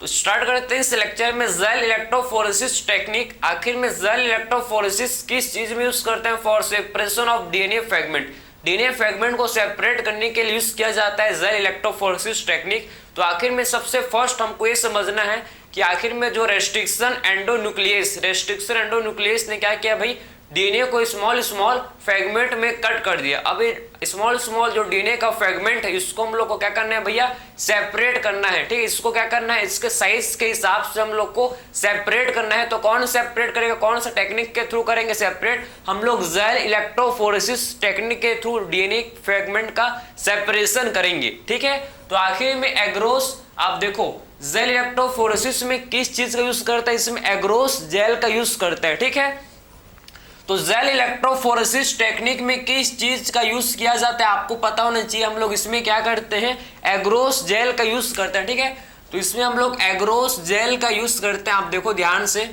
तो स्टार्ट करते हैं इस लेक्चर में जेल इलेक्ट्रोफोरेसिस टेक्निक। आखिर में जेल इलेक्ट्रोफोरेसिस किस चीज में यूज करते हैं? For separation of DNA fragment. DNA fragment को सेपरेट करने के लिए यूज किया जाता है जेल इलेक्ट्रोफोरेसिस टेक्निक। तो आखिर में सबसे फर्स्ट हमको ये समझना है कि आखिर में जो रेस्ट्रिक्शन एंडोन्यूक्लियस ने क्या किया भाई, डीएनए को स्मॉल स्मॉल फ्रेगमेंट में कट कर दिया। अब स्मॉल स्मॉल जो डीएनए का फ्रेगमेंट है इसको हम लोग को क्या करना है भैया, सेपरेट करना है। ठीक है, इसको क्या करना है, इसके साइज के हिसाब से हम लोग को सेपरेट करना है। तो कौन सेपरेट करेगा, कौन सा टेक्निक के थ्रू करेंगे सेपरेट? हम लोग जेल इलेक्ट्रोफोरेसिस टेक्निक के थ्रू डीएनए फ्रेगमेंट का सेपरेशन करेंगे। ठीक है, तो आखिर में एग्रोस, आप देखो जेल इलेक्ट्रोफोरेसिस में किस चीज का यूज करता है, इसमें एग्रोस जेल का यूज करता है। ठीक है, तो जेल इलेक्ट्रोफोरेसिस टेक्निक में किस चीज का यूज किया जाता है आपको पता होना चाहिए। हम लोग इसमें क्या करते हैं, एग्रोस जेल का यूज करते हैं। ठीक है, तो इसमें हम लोग एग्रोस जेल का यूज करते हैं। आप देखो ध्यान से,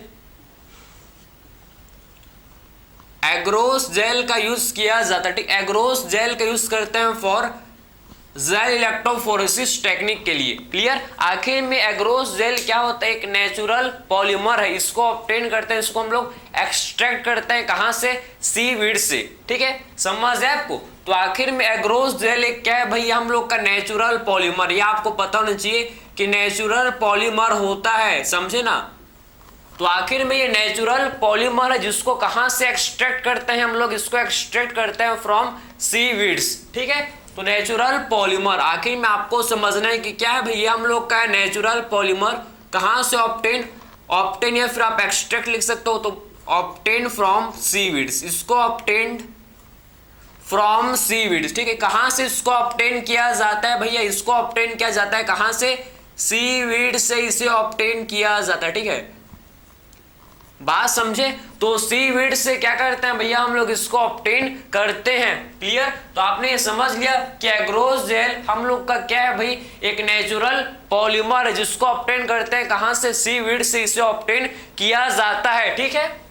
एग्रोस जेल का यूज किया जाता है। ठीक, एग्रोस जेल का यूज करते हैं फॉर जेल इलेक्ट्रोफोरेसिस टेक्निक के लिए। क्लियर? आखिर में एग्रोस जेल क्या होता है, एक नेचुरल पॉलीमर है, इसको ऑब्टेन करते हैं, इसको हम लोग एक्सट्रैक्ट करते हैं कहां से, सीवीड से। ठीक है, समझ है आपको? तो आखिर में एग्रोस जेल एक क्या है भैया, हम लोग का नेचुरल पॉलीमर। ये आपको पता होना चाहिए कि नेचुरल पॉलीमर होता है, समझे ना। तो आखिर में ये नेचुरल पॉलीमर है जिसको कहां से एक्सट्रैक्ट करते हैं हम लोग, इसको एक्सट्रैक्ट करते हैं फ्रॉम सीवीड्स। ठीक है, तो नेचुरल पॉलीमर आखिर में आपको समझना है कि क्या है भैया, हम लोग का नेचुरल पॉलीमर कहां से ऑब्टेन या फिर आप एक्सट्रैक्ट लिख सकते हो, तो ऑब्टेन फ्रॉम सीवीड्स, इसको ऑब्टेन्ड फ्रॉम सीवीड्स। ठीक है, कहां से इसको ऑब्टेन किया जाता है भैया, इसको ऑब्टेन किया जाता है कहां से, सीवीड से इसे ऑब्टेन किया जाता है। ठीक है, बात समझे? तो सीवीड से क्या करते हैं भैया, हम लोग इसको ऑब्टेन करते हैं। क्लियर? तो आपने ये समझ लिया कि एग्रोस जेल हम लोग का क्या है भाई, एक नेचुरल पॉलीमर है जिसको ऑब्टेन करते हैं कहां से, सीवीड से इसे ऑब्टेन किया जाता है। ठीक है,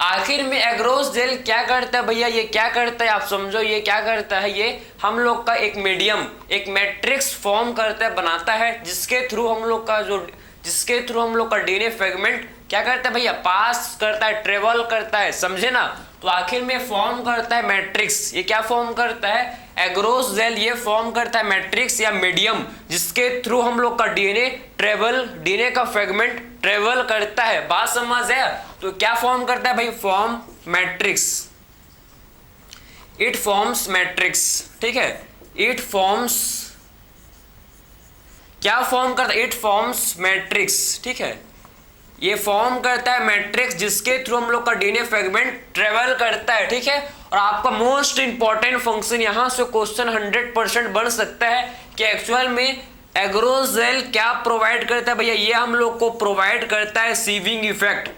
आखिर में एग्रोस जेल क्या करता है भैया, ये क्या करता है आप समझो, ये क्या करता है, ये हम लोग का एक मीडियम, एक मैट्रिक्स फॉर्म करता है, बनाता है, जिसके थ्रू हम लोग का डीएनए फ्रेगमेंट क्या करता है भैया, पास करता है, ट्रेवल करता है, समझे ना। तो आखिर में फॉर्म करता है मैट्रिक्स। ये क्या फॉर्म करता है, एग्रोस जेल ये फॉर्म करता है मैट्रिक्स या मीडियम, जिसके थ्रू हम लोग का डीएनए का फ्रेगमेंट ट्रेवल करता है। बात समझ है? तो क्या फॉर्म करता है भाई, form matrix, it forms matrix. ठीक है, इट फॉर्म्स, क्या फॉर्म करता है, इट फॉर्म्स मैट्रिक्स। ठीक है, ये फॉर्म करता है मैट्रिक्स जिसके थ्रू हम लोग का डीएनए फ्रेगमेंट ट्रेवल करता है। ठीक है, और आपका मोस्ट इंपॉर्टेंट फंक्शन यहां से क्वेश्चन 100% बन सकता है कि एक्चुअल में एग्रोस जेल क्या प्रोवाइड करता है भैया, ये हम लोग को प्रोवाइड करता है सीविंग इफेक्ट।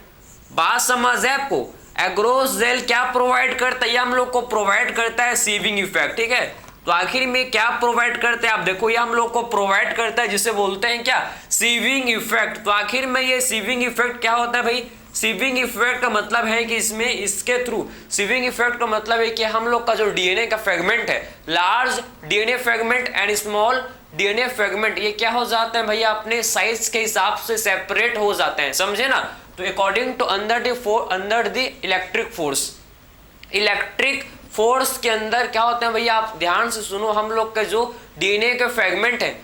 बात समझ है आपको? एग्रोस जेल क्या प्रोवाइड करता है, ये हम लोग को प्रोवाइड करता है सीविंग इफेक्ट। ठीक है, तो आखिर में क्या प्रोवाइड करते हैं आप देखो, ये हम लोग को प्रोवाइड करता है जिसे बोलते हैं क्या, सीविंग इफेक्ट। तो आखिर में ये सीविंग इफेक्ट क्या होता है भाई, सीविंग इफेक्ट का मतलब है कि इसमें इसके थ्रू, सीविंग इफेक्ट का मतलब है कि हम लोग का जो डीएनए का फ्रेगमेंट है, large DNA fragment and small DNA fragment, ये क्या हो जाते हैं भैया, अपने साइज के हिसाब से सेपरेट हो जाते हैं, समझे ना। तो according to under the electric force के अंदर क्या होते हैं भैया, आप ध्यान से सुनो, हम लोग का जो डीएनए का फ्रेगमेंट है,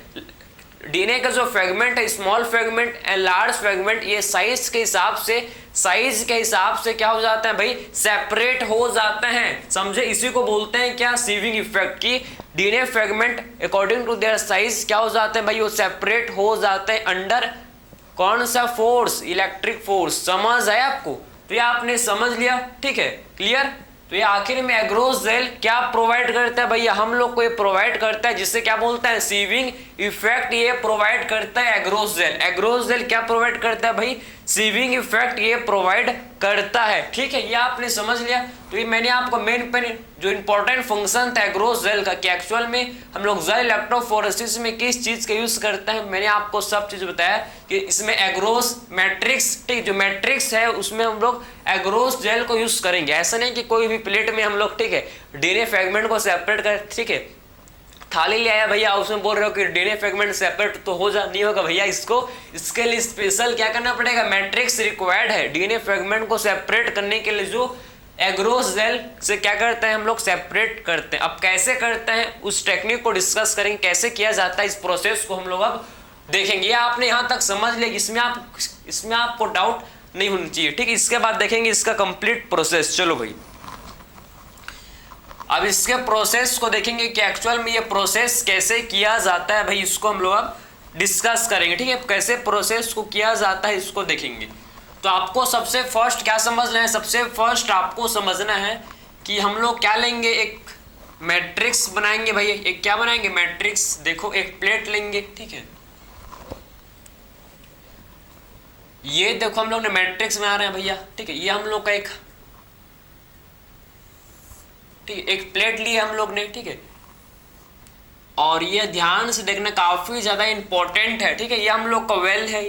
डीएनए का जो फ्रेगमेंट है, small fragment and large fragment, ये साइज के हिसाब से क्या हो जाते हैं भाई, सेपरेट हो जाते हैं, समझे। इसी को बोलते हैं क्या, सीविंग इफेक्ट। की DNA fragment according to their size क्या हो जाते हैं भाई, वो सेपरेट हो जाते हैं अंडर कौन सा फोर्स, इलेक्ट्रिक फोर्स। समझ आया आपको? तो ये आपने समझ लिया। ठीक है, क्लियर? तो ये आखिर में एग्रोस जेल क्या प्रोवाइड करता है भैया, हम लोग को ये प्रोवाइड करता है जिससे क्या बोलते हैं, सीविंग इफेक्ट ये प्रोवाइड करता है एग्रोस जेल। एग्रोस जेल क्या प्रोवाइड करता है भाई, सीविंग इफेक्ट ये प्रोवाइड करता है। ठीक है, ये आपने समझ लिया। तो ये मैंने आपको मेन जो इंपॉर्टेंट फंक्शन था एग्रोस जेल का, कि एक्चुअल में हम लोग जेल इलेक्ट्रोफोरेसिस में किस चीज का यूज करते हैं, मैंने आपको सब चीज बताया कि इसमें एग्रोस मैट्रिक्स, ठीक, जो मैट्रिक्स है उसमें हम लोग एग्रोस जेल को यूज करेंगे। ऐसा नहीं कि कोई भी प्लेट में हम लोग, ठीक है, डीएनए फ्रेगमेंट को सेपरेट कर, ठीक है, थाली ले आया भैया, उसमें बोल रहे हो कि डीएनए फ्रेगमेंट सेपरेट तो हो जा, नहीं होगा भैया, इसके लिए स्पेशल क्या करना पड़ेगा, मैट्रिक्स रिक्वायर्ड है डीएनए फ्रेगमेंट को सेपरेट करने के लिए, जो एग्रोस जेल से क्या करते हैं हम लोग, सेपरेट करते हैं। अब कैसे करते हैं उस टेक्निक को डिस्कस करेंगे, कैसे किया जाता है इस प्रोसेस को हम लोग अब देखेंगे। आपने यहाँ तक समझ लिया, इसमें आपको डाउट नहीं होनी चाहिए, ठीक है। इसके बाद देखेंगे इसका कंप्लीट प्रोसेस। चलो भाई, अब इसके प्रोसेस को देखेंगे कि एक्चुअल में ये प्रोसेस कैसे किया जाता है भाई, इसको हम लोग अब डिस्कस करेंगे, ठीक है। कैसे प्रोसेस को किया जाता है इसको देखेंगे। तो आपको सबसे फर्स्ट क्या समझना है, सबसे फर्स्ट आपको समझना है कि हम लोग क्या लेंगे, एक मैट्रिक्स बनाएंगे भाई, एक क्या बनाएंगे, मैट्रिक्स। देखो एक प्लेट लेंगे, ठीक है, ये देखो हम लोग ने मैट्रिक्स बना रहे हैं भैया, ठीक है। ये हम लोग का एक, ठीक है, एक प्लेट ली हम लोग ने, ठीक है। और ये ध्यान से देखना काफी ज्यादा इंपॉर्टेंट है, ठीक है। ये हम लोग का वेल है,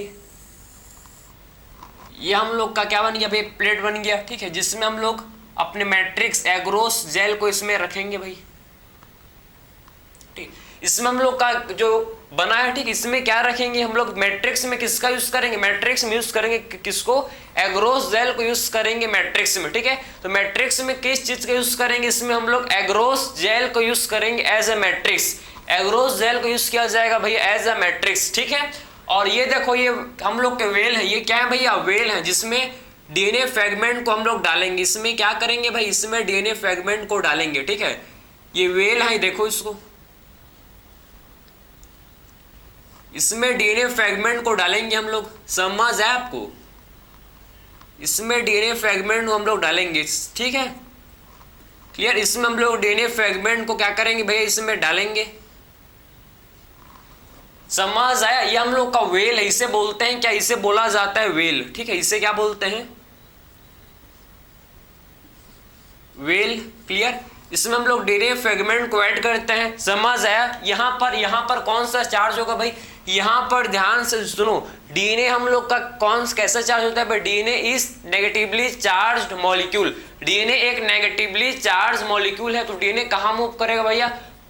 ये हम लोग का क्या बन गया भाई, प्लेट बन गया, ठीक है, जिसमें हम लोग अपने मैट्रिक्स एग्रोस जेल को इसमें रखेंगे भाई, ठीक। इसमें हम लोग का जो बना है, ठीक, इसमें क्या रखेंगे हम लोग, मैट्रिक्स में किसका यूज करेंगे, मैट्रिक्स में यूज करेंगे किसको, एग्रोस जेल को यूज करेंगे मैट्रिक्स में, ठीक है। तो मैट्रिक्स में किस चीज का यूज करेंगे, इसमें हम लोग एग्रोस जेल को यूज करेंगे as a matrix, agarose gel को यूज किया जाएगा भैया एज ए मैट्रिक्स, ठीक है। और ये देखो ये हम लोग के वेल है, ये क्या है भैया, वेल है, जिसमें डीएनए फ्रेगमेंट को हम लोग डालेंगे। इसमें क्या करेंगे भाई, इसमें डीएनए फ्रेगमेंट को डालेंगे, ठीक है। ये वेल है, देखो इसको, इसमें डीएनए फ्रेगमेंट को डालेंगे हम लोग, समझ है आपको, इसमें डीएनए फ्रेगमेंट को हम लोग डालेंगे, ठीक है, क्लियर। इसमें हम लोग डीएनए फ्रेगमेंट को क्या करेंगे भैया, इसमें डालेंगे, समझ आया। ये हम लोग का वेल है, इसे बोलते हैं क्या, इसे बोला जाता है वेल, ठीक है। इसे क्या बोलते हैं, वेल, क्लियर। इसमें हम लोग डीएनए फ्रेगमेंट को ऐड करते हैं, समझ आया। यहाँ पर कौन सा चार्ज होगा भाई, यहाँ पर ध्यान से सुनो, डीएनए हम लोग का कैसा चार्ज होता है भाई, DNA is negatively charged molecule, DNA एक नेगेटिवली चार्ज मॉलिक्यूल है। तो डीएनए कहाँ मूव करेगा भैया,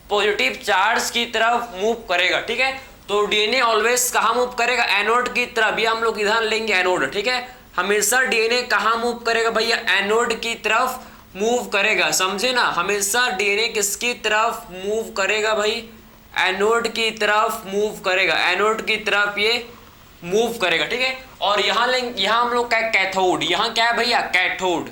पॉजिटिव चार्ज की तरफ मूव करेगा, ठीक है। तो डीएनए ऑलवेज कहाँ मूव करेगा, एनोड की तरफ। ये हम लोग इधर लेंगे एनोड, ठीक है। हमेशा डीएनए कहाँ मूव करेगा भैया, एनोड की तरफ मूव करेगा, समझे ना। हमेशा डीएनए किसकी तरफ मूव करेगा भाई, एनोड की तरफ मूव करेगा, एनोड की तरफ ये मूव करेगा, ठीक है। और यहाँ लेंगे, यहाँ हम लोग का कैथोड, यहाँ क्या है भैया, कैथोड,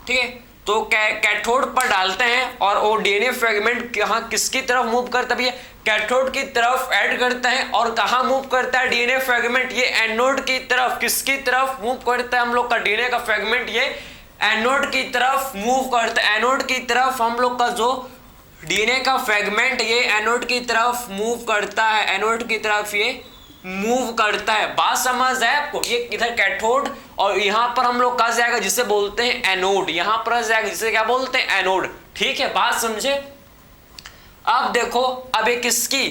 ठीक है। तो कैथोड पर डालते हैं और वो डीएनए फ्रेगमेंट कहाँ किसकी तरफ मूव करता है भैया, कैथोड की तरफ ऐड करते हैं। और कहाँ मूव करता है डीएनए फ्रेगमेंट, ये एनोड की तरफ, किसकी तरफ मूव करता है हम लोग का डीएनए का फ्रेगमेंट, ये एनोड की तरफ मूव करता है। एनोड की तरफ हम लोग का जो डीएनए का फ्रेगमेंट ये एनोड की तरफ मूव करता है, एनोड की तरफ ये मूव करता है। बात समझ है आपको, ये इधर कैथोड और यहाँ पर हम लोग कहा जाएगा जिसे बोलते हैं एनोड, यहाँ पर जाएगा जिसे क्या बोलते हैं, एनोड, ठीक है। बात समझे। अब देखो, अब एक किसकी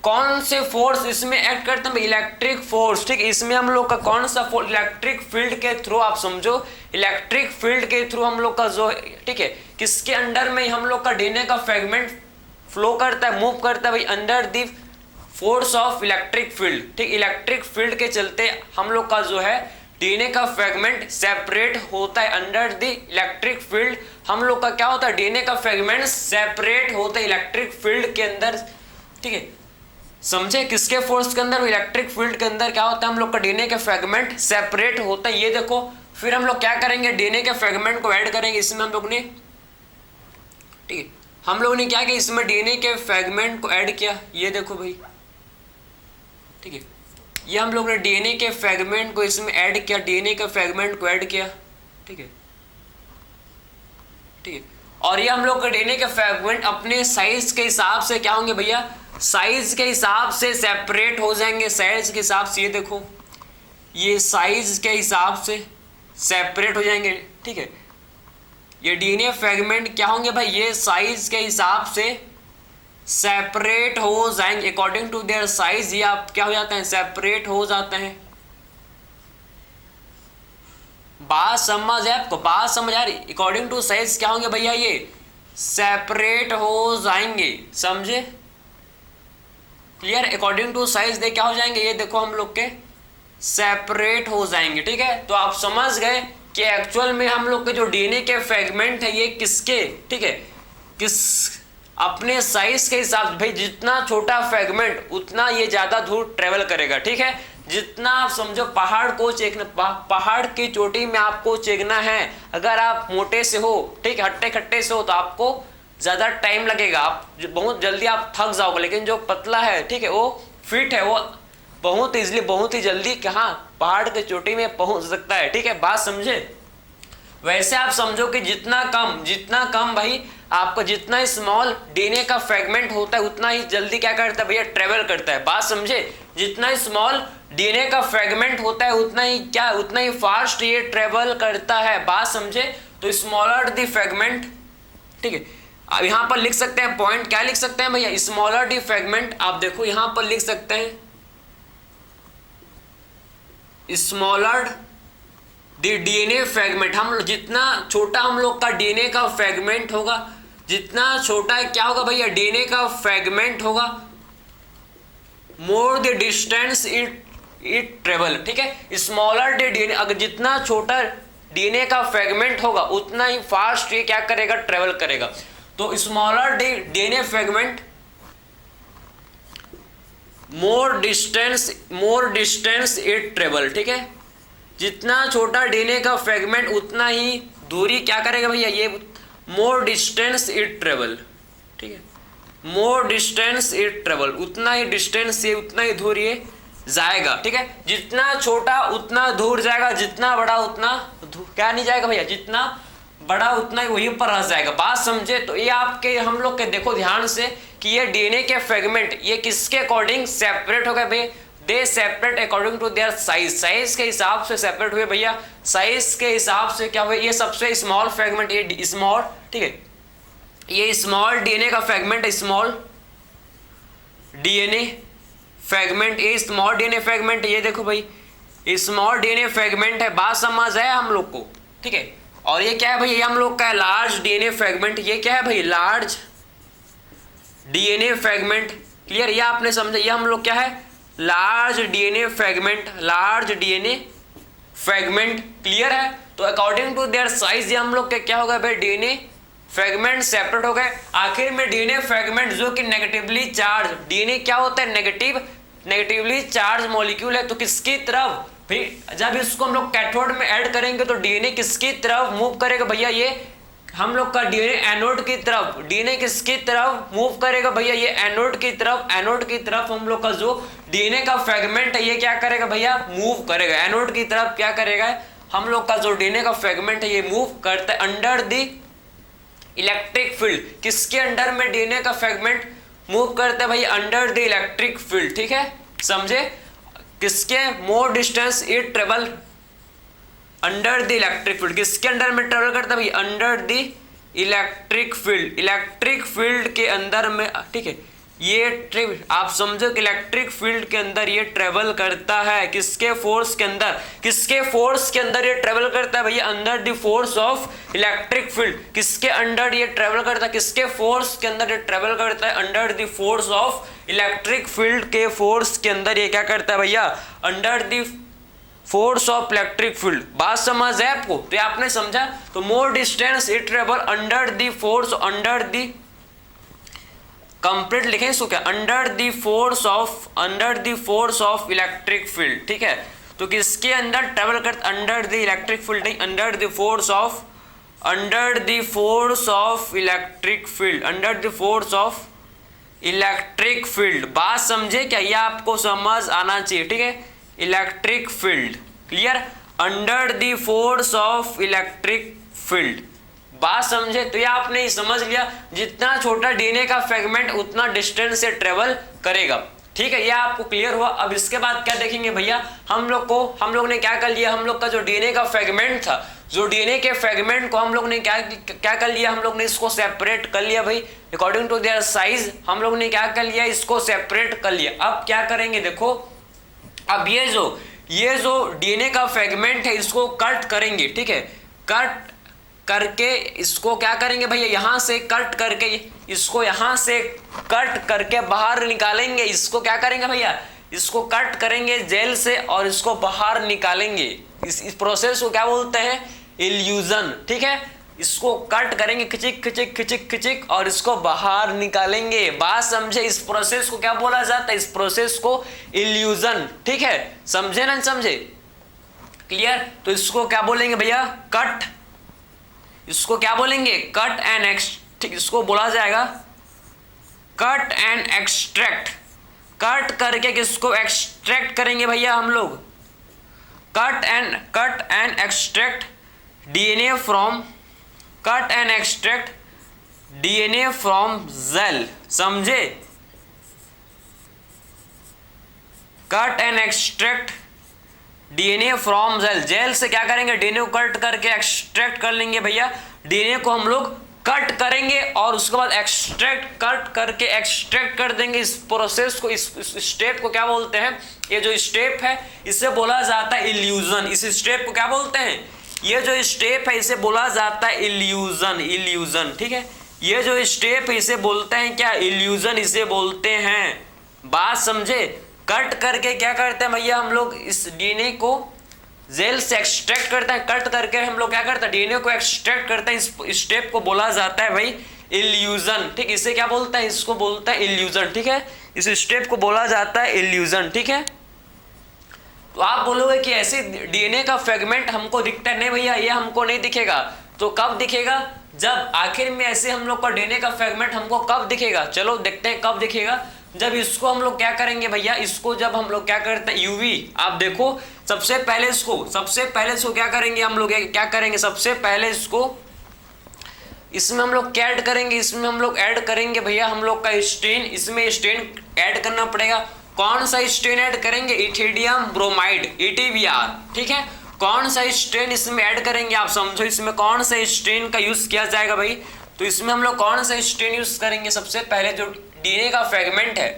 कौन से फोर्स इसमें एक्ट करते हैं, इलेक्ट्रिक फोर्स, ठीक। इसमें हम लोग का कौन सा फोर्स, इलेक्ट्रिक फील्ड के थ्रू, आप समझो इलेक्ट्रिक फील्ड के थ्रू हम लोग का जो, ठीक है, किसके अंडर में हम लोग का डीएनए का फ्रेगमेंट फ्लो करता है, मूव करता है भाई, under the force of electric field, ठीक। इलेक्ट्रिक फील्ड के चलते हम लोग का जो है डीएनए का फ्रेगमेंट सेपरेट होता है अंडर द इलेक्ट्रिक फील्ड। हम लोग का क्या होता है, डीएनए का फ्रेगमेंट सेपरेट होता है इलेक्ट्रिक फील्ड के अंदर, ठीक है। समझे, किसके फोर्स के अंदर, इलेक्ट्रिक फील्ड के अंदर क्या होता है, हम लोग का डीएनए का फ्रेगमेंट सेपरेट होता है। ये देखो, फिर हम लोग क्या करेंगे, डीएनए के फ्रेगमेंट को ऐड करेंगे इसमें हम लोग ने, ठीक है। हम लोग ने क्या किया, इसमें डीएनए के फ्रेगमेंट को ऐड किया, ये देखो भाई, ठीक है। ये हम लोग ने डीएनए के फ्रेगमेंट को इसमें ऐड किया, डीएनए के फ्रेगमेंट को ऐड किया, ठीक है, ठीक है। और ये हम लोग का डीएनए के फ्रेगमेंट अपने साइज के हिसाब से क्या होंगे भैया, साइज के हिसाब से सेपरेट हो जाएंगे, साइज के हिसाब से, ये देखो ये साइज के हिसाब से सेपरेट हो जाएंगे, ठीक है। ये डीएनए फ्रेगमेंट क्या होंगे भाई, ये साइज के हिसाब से सेपरेट हो जाएंगे, अकॉर्डिंग टू देयर साइज ये आप क्या हो जाते हैं, सेपरेट हो जाते हैं। बात समझ है आपको, बात समझ आ रही, अकॉर्डिंग टू साइज क्या होंगे भैया, ये सेपरेट हो जाएंगे, समझे? क्लियर? अकॉर्डिंग टू साइज दे क्या हो जाएंगे, ये देखो हम लोग के सेपरेट हो जाएंगे। ठीक है, तो आप समझ गए कि एक्चुअल में हम लोग के जो डीएनए के फ्रेगमेंट है ये किसके, ठीक है, किस अपने साइज के हिसाब से, भाई जितना छोटा फ्रेगमेंट उतना ये ज्यादा दूर ट्रेवल करेगा। ठीक है, जितना आप समझो पहाड़ को चेकना, पहाड़ की चोटी में आपको चेकना है, अगर आप मोटे से हो, ठीक है, हट्टे खट्टे से हो, तो आपको ज्यादा टाइम लगेगा, आप बहुत जल्दी आप थक जाओगे। लेकिन जो पतला है, ठीक है, वो फिट है, वो बहुत इजीली, बहुत ही जल्दी कहाँ पहाड़ की चोटी में पहुंच सकता है। ठीक है, बात समझे? वैसे आप समझो कि जितना कम भाई आपका जितना स्मॉल डीएनए का फ्रेगमेंट होता है उतना ही जल्दी क्या करता है भैया, ट्रेवल करता है। बात समझे? जितना स्मॉल डीएनए का फ्रेगमेंट होता है उतना ही फास्ट ये ट्रेवल करता है। बात समझे? तो स्मॉलर द फ्रेगमेंट, ठीक है, अब यहां पर लिख सकते हैं पॉइंट, क्या लिख सकते हैं भैया, स्मॉलर द फ्रेगमेंट। आप देखो यहां पर लिख सकते हैं स्मॉलर द डीएनए फ्रेगमेंट। हम जितना छोटा हम लोग का डीएनए का फ्रेगमेंट होगा, जितना छोटा क्या होगा भैया, डीएनए का फ्रेगमेंट होगा, more the distance it travel. ठीक है, स्मॉलर द डीएनए, अगर जितना छोटा डीएनए का फ्रेगमेंट होगा उतना ही फास्ट ये क्या करेगा, ट्रेवल करेगा। तो smaller the DNA fragment more distance it travel. ठीक है, जितना छोटा डीएनए का फ्रेगमेंट उतना ही दूरी क्या करेगा भैया, ये मोर डिस्टेंस इट ट्रेवल। ठीक है, मोर डिस्टेंस इट ट्रेवल, उतना ही डिस्टेंस से उतना ही दूर ये जाएगा। ठीक है, जितना छोटा उतना दूर जाएगा, जितना बड़ा उतना क्या नहीं जाएगा भैया, जितना बड़ा उतना ही वहीं पर रह जाएगा। बात समझे? तो ये आपके हम लोग के देखो ध्यान से कि ये डीएनए के फ्रेगमेंट ये किसके अकॉर्डिंग सेपरेट हो गए भाई, they separate according to their size, size के हिसाब से सेपरेट हुए भैया। साइज के हिसाब से क्या हुए, ये सबसे स्मॉल फ्रेगमेंट ये स्मॉल, ठीक है, ये स्मॉल डीएनए का फ्रेगमेंट, स्मॉल डीएनए फ्रेगमेंट, ये स्मॉल डीएनए फ्रेगमेंट, ये देखो भाई स्मॉल डीएनए फ्रेगमेंट है। बात समझ है हम लोग को? ठीक है, और ये क्या है भाई, ये हम लोग का लार्ज डीएनए फ्रेगमेंट, ये क्या है भाई, लार्ज डीएनए फ्रेगमेंट। क्लियर? ये आपने समझा, ये हम लोग क्या है, large DNA fragment, large DNA fragment. Clear है? तो अकॉर्डिंग टू देयर साइज ये हम लोग के क्या हो गए भाई, डीएनए फ्रेगमेंट सेपरेट हो गए। आखिर में डीएनए फ्रेगमेंट जो कि नेगेटिवली चार्ज, डीएनए क्या होता है, नेगेटिवली चार्ज मॉलिक्यूल है, तो किसकी तरफ भाई, जब इसको हम लोग कैथोड में ऐड करेंगे तो डीएनए किसकी तरफ मूव करेगा भैया, ये हम लोग का डीएनए एनोड की तरफ, डीएनए किसकी तरफ मूव करेगा भैया, ये एनोड की तरफ, एनोड की तरफ हम लोग का जो डीएनए का फ्रेगमेंट है ये क्या करेगा भैया, मूव करेगा एनोड की तरफ। क्या करेगा, हम लोग का जो डीएनए का फ्रेगमेंट है ये मूव करता है अंडर द इलेक्ट्रिक फील्ड। किसके अंडर में डीएनए का फ्रेगमेंट मूव करता है भैया, अंडर द इलेक्ट्रिक फील्ड। ठीक है, समझे? किसके, मोर distance it travel under the electric field, किसके अंडर में ट्रेवल करता है भाई, under the electric field, electric field के अंदर में। ठीक है, ये आप समझो कि इलेक्ट्रिक फील्ड के अंदर ये ट्रेवल करता है, किसके फोर्स के अंदर, किसके फोर्स के अंदर ये ट्रेवल करता है भैया, under the force of electric field. किसके अंडर ये ट्रेवल करता है, किसके फोर्स के अंदर ये ट्रेवल करता है, under the force of electric field के फोर्स के अंदर ये क्या करता है भैया, under the force of electric field. बात समझ है आपको? तो आपने समझा, तो मोर distance it travel under the force, under the complete लिखें इसको क्या, under the force of electric field. ठीक है, तो किसके अंदर ट्रेवल करता, अंडर द इलेक्ट्रिक फील्ड नहीं, under the force of electric field, under the force of electric field. बात समझे क्या, यह आपको समझ आना चाहिए। ठीक है, electric field, clear, under the force of electric field. बात समझे? तो ये आपने समझ लिया, जितना छोटा डीएनए का फ्रेगमेंट उतना डिस्टेंस से ट्रेवल करेगा। ठीक है, ये आपको क्लियर हुआ। अब इसके बाद क्या देखेंगे भैया, हम लोग ने क्या कर लिया, हम लोग का जो डीएनए का फ्रेगमेंट था, जो डीएनए के फ्रेगमेंट को हम लोग ने क्या कर लिया, हम लोग ने इसको सेपरेट कर लिया भाई, अकॉर्डिंग टू देयर साइज हम लोग ने क्या कर लिया, इसको सेपरेट कर लिया। अब क्या करेंगे, देखो अब ये जो डीएनए का फ्रेगमेंट है इसको कट करेंगे। ठीक है, कट करके इसको क्या करेंगे भैया, यहां से कट करके इसको यहां से कट करके बाहर निकालेंगे। इसको क्या करेंगे भैया, इसको कट करेंगे जेल से और इसको बाहर निकालेंगे। इस प्रोसेस को क्या बोलते हैं, इल्यूजन। ठीक है, इसको कट करेंगे खिचिक खिचिक खिचिक खिचिक और इसको बाहर निकालेंगे। बात समझे, इस प्रोसेस को क्या बोला जाता है, इस प्रोसेस को इल्यूजन। ठीक है, समझे ना समझे, क्लियर। तो इसको क्या बोलेंगे भैया, कट। इसको क्या बोलेंगे, कट एंड एक्सट्रैक्ट। ठीक, इसको बोला जाएगा कट एंड एक्सट्रैक्ट। कट करके किसको एक्सट्रैक्ट करेंगे भैया हम लोग, cut and extract DNA from, cut and extract DNA from gel. समझे, cut and extract DNA from gel. Gel से क्या करेंगे, डीएनए को कट करके एक्सट्रैक्ट कर लेंगे भैया। डीएनए को हम लोग कट करेंगे और उसके बाद एक्सट्रैक्ट, कट करके एक्सट्रैक्ट कर देंगे। इस प्रोसेस को, इस स्टेप को क्या बोलते हैं, ये जो स्टेप है इसे बोला जाता है इल्यूजन। इस स्टेप को क्या बोलते हैं, ये जो स्टेप है इसे बोला जाता है इल्यूजन। इल्यूजन, ठीक है, ये जो स्टेप है इसे बोलते हैं क्या, इल्यूजन इसे बोलते हैं। बात समझे, कट करके क्या करते हैं भैया हम लोग, इस डीएनए को जेल से एक्सट्रैक्ट करते हैं। कट करके हम लोग क्या करते हैं, डीएनए को एक्सट्रैक्ट करते हैं। इस स्टेप को बोला जाता है भाई इल्यूजन। ठीक, इसे क्या बोलता है, इसको बोलता है इल्यूजन। ठीक है, इस स्टेप को बोला जाता है इल्यूजन। ठीक है, तो आप बोलोगे कि ऐसे डीएनए का फ्रेगमेंट हमको दिखता है। नहीं भैया, ये हमको नहीं दिखेगा। तो कब दिखेगा, जब आखिर में ऐसे हम लोग का डीएनए का फ्रेगमेंट हमको कब दिखेगा, चलो देखते हैं कब दिखेगा। जब इसको हम लोग क्या करेंगे भैया, इसको जब हम लोग क्या करते हैं, यूवी, आप देखो सबसे पहले इसको क्या करेंगे हम लोग, क्या करेंगे, सबसे पहले इसमें हम लोग क्या ऐड करेंगे, इसमें हम लोग ऐड करेंगे भैया हम लोग का स्टेन। इसमें स्टेन ऐड करना पड़ेगा। कौन सा स्टेन ऐड करेंगे, इथिडियम ब्रोमाइड, ETBR। ठीक है, कौन सा स्टेन इसमें ऐड करेंगे, आप समझो इसमें कौन सा स्टेन का यूज किया जाएगा भाई। तो इसमें हम लोग कौन सा स्टेन यूज करेंगे, सबसे पहले जो डीएनए का फ्रेगमेंट है,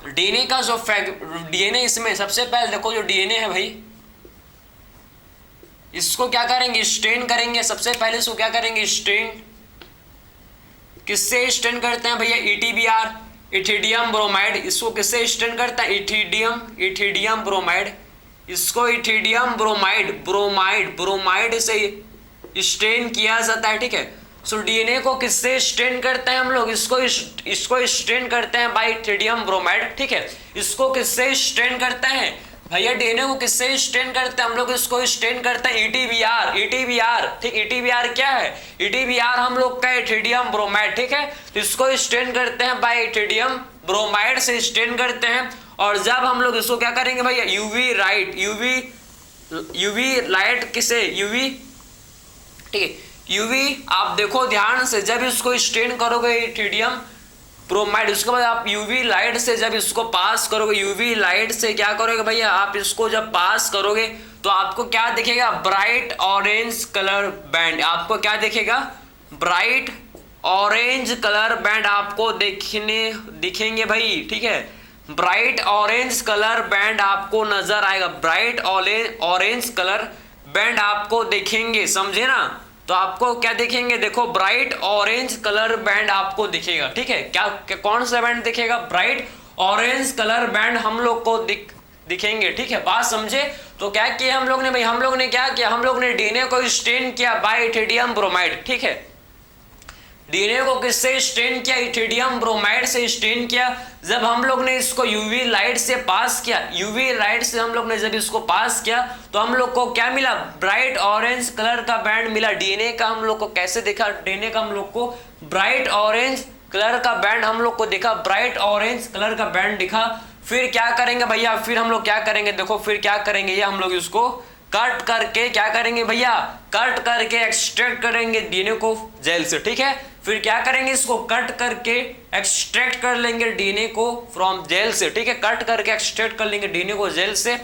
डीएनए का जो डीएनए, इसमें सबसे पहले देखो जो डीएनए है भाई, इसको क्या करेंगे, स्टेन करेंगे। सबसे पहले इसको क्या करेंगे, स्टेन। किससे स्टेन करते हैं भैया, ETBR, इथिडियम ब्रोमाइड। इसको किससे स्टेन करता है, इथिडियम ब्रोमाइड। इसको इथिडियम ब्रोमाइड से स्टेन किया जाता है। ठीक है, सो डीएनए को किससे स्टेन करते हैं हम लोग, इसको स्टेन करते हैं बाय इथिडियम ब्रोमाइड। ठीक है, इसको किससे स्टेन करते हैं भैया, डीएनए को किससे स्टेन करते हैं हम लोग, इसको स्टेन करते हैं ETBR। ठीक, ETBR क्या है, ETBR हम लोग का इथिडियम ब्रोमाइड। ठीक है, तो इसको स्टेन करते हैं बाय इथिडियम ब्रोमाइड से स्टेन करते हैं। और जब हम लोग इसको क्या करेंगे भैया, यूवी लाइट किसे, यूवी। ठीक है, यूवी आप देखो ध्यान से, जब इसको स्टेन करोगे इथिडियम ब्रोमाइड, उसके बाद आप यूवी लाइट से जब इसको पास करोगे, यूवी लाइट से क्या करोगे भैया, आप इसको जब पास करोगे तो आपको क्या दिखेगा, ब्राइट ऑरेंज कलर बैंड। आपको क्या दिखेगा, ब्राइट ऑरेंज कलर बैंड आपको दिखेंगे भाई। ठीक है, ब्राइट ऑरेंज कलर बैंड आपको नजर आएगा, ब्राइट ऑरेंज कलर बैंड आपको दिखेंगे, समझे ना। तो आपको क्या दिखेंगे, देखो ब्राइट ऑरेंज कलर बैंड आपको दिखेगा। ठीक है, क्या कौन सा बैंड दिखेगा, ब्राइट ऑरेंज कलर बैंड हम लोग को दिखेंगे। ठीक है, बात समझे। तो क्या किया हम लोग ने भाई, हम लोग ने क्या किया, हम लोग ने डीएनए को स्टेन किया बाय इथिडियम ब्रोमाइड। ठीक है, डीएनए को किससे स्टेन किया, इथिडियम ब्रोमाइड से स्टेन किया। जब हम लोग ने इसको यूवी लाइट से पास किया, यूवी लाइट से हम लोग ने जब इसको पास किया तो हम लोग को क्या मिला, ब्राइट ऑरेंज कलर का बैंड मिला। डीएनए का हम लोग को कैसे देखा, डीएनए का हम लोग को ब्राइट ऑरेंज कलर का बैंड हम लोग को देखा, ब्राइट ऑरेंज कलर का बैंड दिखा। फिर क्या करेंगे भैया, फिर हम लोग क्या करेंगे, देखो फिर क्या करेंगे, ये हम लोग इसको कट करके क्या करेंगे भैया, कट करके एक्सट्रैक्ट करेंगे डीएनए को जेल से। ठीक है, फिर क्या करेंगे, इसको कट करके एक्सट्रैक्ट कर लेंगे डीएनए को फ्रॉम जेल से। ठीक है, कट करके एक्सट्रैक्ट कर लेंगे डीएनए को जेल से।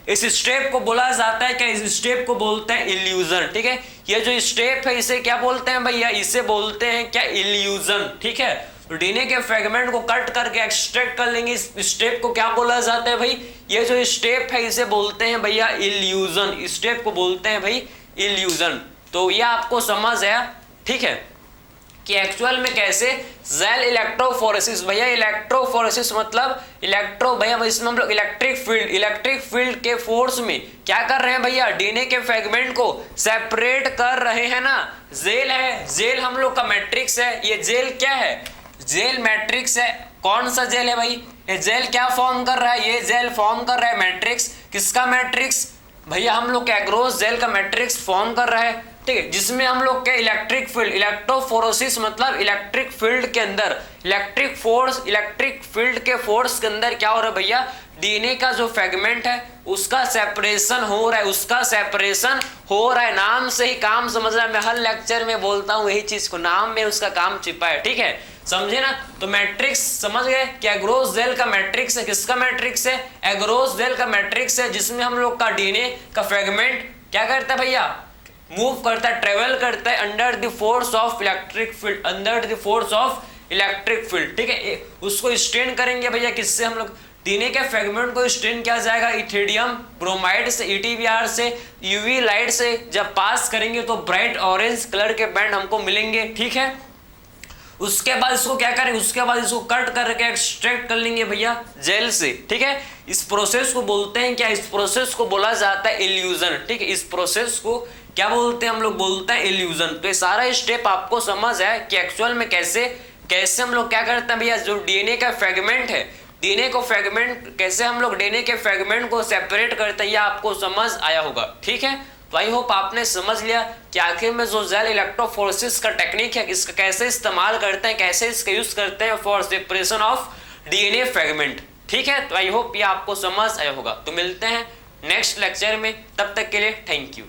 इस स्टेप को बोला जाता है क्या, इस स्टेप को बोलते हैं इल्यूजन। ठीक है, ये जो स्टेप है इसे क्या बोलते हैं भैया, इसे बोलते हैं क्या, इल्यूजन। ठीक है, तो डीएनए के फ्रेगमेंट को कट करके एक्सट्रैक्ट कर लेंगे, इस स्टेप को क्या बोला जाता है भाई, ये जो स्टेप है इसे बोलते हैं भैया इल्यूजन। स्टेप को बोलते हैं भाई इल्यूजन। तो ये आपको समझ आया, ठीक है, कि एक्चुअल में कैसे जेल इलेक्ट्रोफोरेसिस, भैया इलेक्ट्रोफोरेसिस मतलब भैया इसमें हम लोग इलेक्ट्रिक फील्ड के फोर्स में क्या कर रहे हैं भैया, डीएनए के फ्रेगमेंट को सेपरेट कर रहे हैं ना। जेल है, जेल हम लोग का मैट्रिक्स है, ये जेल क्या है, जेल मैट्रिक्स है। कौन सा जेल है भाई, ये जेल क्या फॉर्म कर रहा है, ये जेल फॉर्म कर रहा है मैट्रिक्स। किसका मैट्रिक्स भैया, हम लोग का एग्रोस जेल का मैट्रिक्स फॉर्म कर रहा है, ठीक है, जिसमें हम लोग के इलेक्ट्रिक फील्ड, इलेक्ट्रोफोरेसिस मतलब इलेक्ट्रिक फील्ड के अंदर इलेक्ट्रिक फील्ड के फोर्स के अंदर क्या हो रहा है भैया, डीएनए का जो फ्रेगमेंट है उसका सेपरेशन हो रहा है, नाम से ही काम समझ रहा है। मैं हर लेक्चर में बोलता हूं यही चीज को, नाम में उसका काम छिपा है, ठीक है, समझे ना। तो मैट्रिक्स समझ गए कि एग्रोस जेल का मैट्रिक्स है, किसका मैट्रिक्स है, एग्रोस जेल का मैट्रिक्स है, जिसमें हम लोग का डीएनए का फ्रेगमेंट क्या करता है भैया, मूव करता है, ट्रेवल करता है under the force of electric field, ठीक है। उसको स्ट्रेन करेंगे भैया, किससे, हम लोग डीएनए के फ्रेगमेंट को स्ट्रेन किया जाएगा इथिडियम ब्रोमाइड से, ETBR से, यूवी लाइट से जब पास करेंगे तो ब्राइट ऑरेंज कलर के बैंड हमको मिलेंगे, ठीक है। उसके बाद इसको क्या करेंगे, उसके बाद इसको कट करके एक्सट्रैक्ट कर लेंगे भैया जेल से, ठीक है। इस प्रोसेस को बोलते हैं क्या, इस प्रोसेस को बोला जाता है इल्यूजन, ठीक है। इस प्रोसेस को क्या बोलते हैं, हम लोग बोलते हैं इल्यूजन। तो ये सारा स्टेप आपको समझ है कि एक्चुअल में कैसे हम लोग क्या करते हैं भैया, जो डीएनए का फ्रेगमेंट है, कैसे हम लोग डीएनए के फ्रेगमेंट को सेपरेट करते हैं, ये आपको समझ आया होगा, ठीक है। तो आई होप आपने समझ लिया कि आखिर में जो जेल इलेक्ट्रोफोरेसिस का टेक्निक है, इसका कैसे इस्तेमाल करते हैं, कैसे इसका यूज करते हैं for separation of DNA fragment, ठीक है। तो आई होप ये आपको समझ आया होगा। तो मिलते हैं नेक्स्ट लेक्चर में, तब तक के लिए थैंक यू।